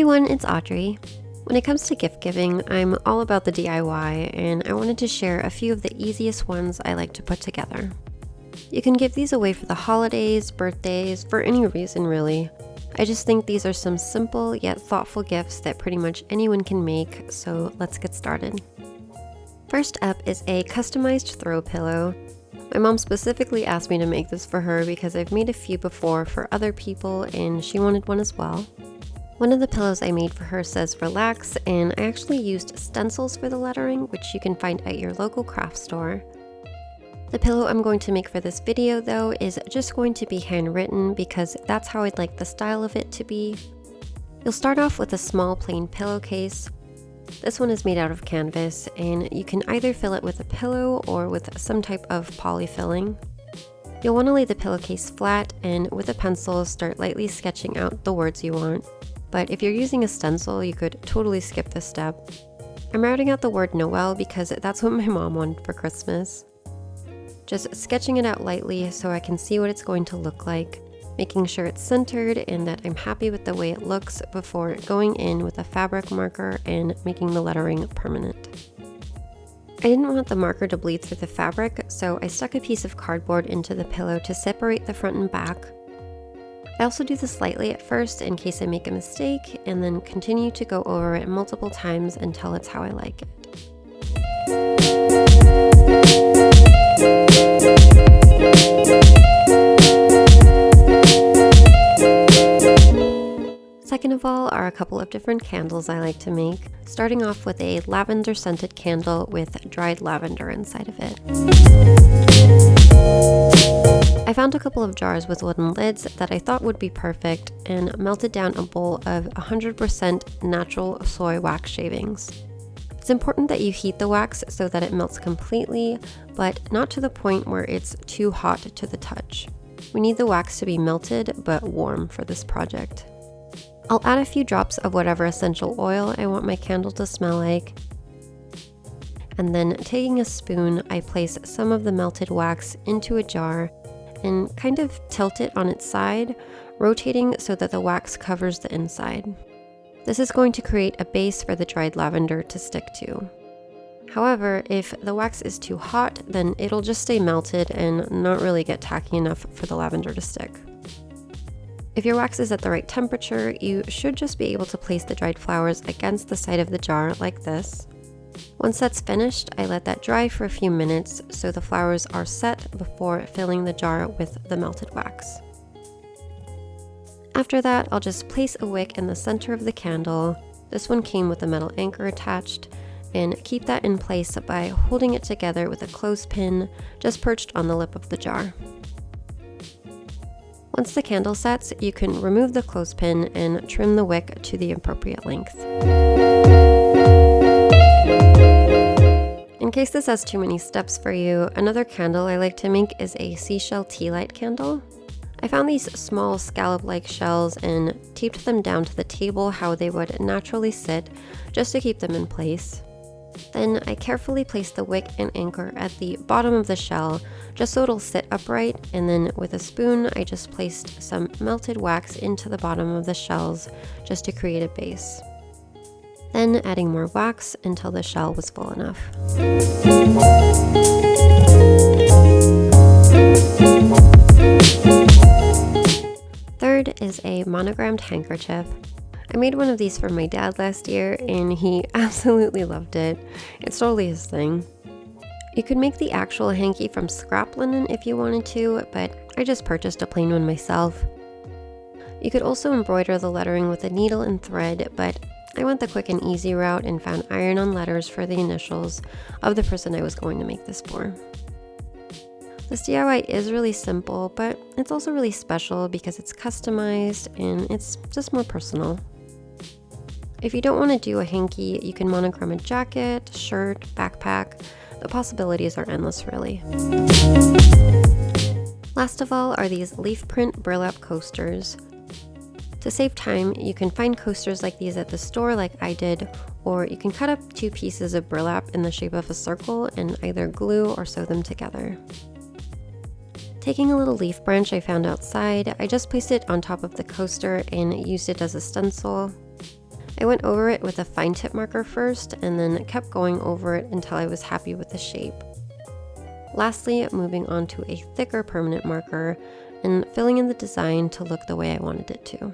everyone, it's Audrey. When it comes to gift giving, I'm all about the DIY, and I wanted to share a few of the easiest ones I like to put together. You can give these away for the holidays, birthdays, for any reason really. I just think these are some simple yet thoughtful gifts that pretty much anyone can make, so let's get started. First up is a customized throw pillow. My mom specifically asked me to make this for her because I've made a few before for other people and she wanted one as well. One of the pillows I made for her says relax, and I actually used stencils for the lettering, which you can find at your local craft store. The pillow I'm going to make for this video though is just going to be handwritten because that's how I'd like the style of it to be. You'll start off with a small plain pillowcase. This one is made out of canvas, and you can either fill it with a pillow or with some type of poly filling. You'll want to lay the pillowcase flat and with a pencil start lightly sketching out the words you want. But if you're using a stencil, you could totally skip this step. I'm writing out the word Noel because that's what my mom wanted for Christmas. Just sketching it out lightly so I can see what it's going to look like, making sure it's centered and that I'm happy with the way it looks before going in with a fabric marker and making the lettering permanent. I didn't want the marker to bleed through the fabric, so I stuck a piece of cardboard into the pillow to separate the front and back. I also do this lightly at first in case I make a mistake, and then continue to go over it multiple times until it's how I like it. Second of all are a couple of different candles I like to make, starting off with a lavender scented candle with dried lavender inside of it. I found a couple of jars with wooden lids that I thought would be perfect and melted down a bowl of 100% natural soy wax shavings. It's important that you heat the wax so that it melts completely, but not to the point where it's too hot to the touch. We need the wax to be melted but warm for this project. I'll add a few drops of whatever essential oil I want my candle to smell like. And then taking a spoon, I place some of the melted wax into a jar and kind of tilt it on its side, rotating so that the wax covers the inside. This is going to create a base for the dried lavender to stick to. However, if the wax is too hot, then it'll just stay melted and not really get tacky enough for the lavender to stick. If your wax is at the right temperature, you should just be able to place the dried flowers against the side of the jar like this. Once that's finished, I let that dry for a few minutes so the flowers are set before filling the jar with the melted wax. After that, I'll just place a wick in the center of the candle. This one came with a metal anchor attached, and keep that in place by holding it together with a clothespin just perched on the lip of the jar. Once the candle sets, you can remove the clothespin and trim the wick to the appropriate length. In case this has too many steps for you, another candle I like to make is a seashell tea light candle. I found these small scallop-like shells and taped them down to the table how they would naturally sit, just to keep them in place. Then I carefully placed the wick and anchor at the bottom of the shell, just so it'll sit upright, and then with a spoon I just placed some melted wax into the bottom of the shells just to create a base. Then adding more wax until the shell was full enough. Third is a monogrammed handkerchief. I made one of these for my dad last year and he absolutely loved it. It's totally his thing. You could make the actual hanky from scrap linen if you wanted to, but I just purchased a plain one myself. You could also embroider the lettering with a needle and thread, but I went the quick and easy route and found iron-on letters for the initials of the person I was going to make this for. This DIY is really simple, but it's also really special because it's customized and it's just more personal. If you don't want to do a hanky, you can monogram a jacket, shirt, backpack. The possibilities are endless, really. Last of all are these leaf print burlap coasters. To save time, you can find coasters like these at the store like I did, or you can cut up 2 pieces of burlap in the shape of a circle and either glue or sew them together. Taking a little leaf branch I found outside, I just placed it on top of the coaster and used it as a stencil. I went over it with a fine tip marker first and then kept going over it until I was happy with the shape. Lastly, moving on to a thicker permanent marker and filling in the design to look the way I wanted it to.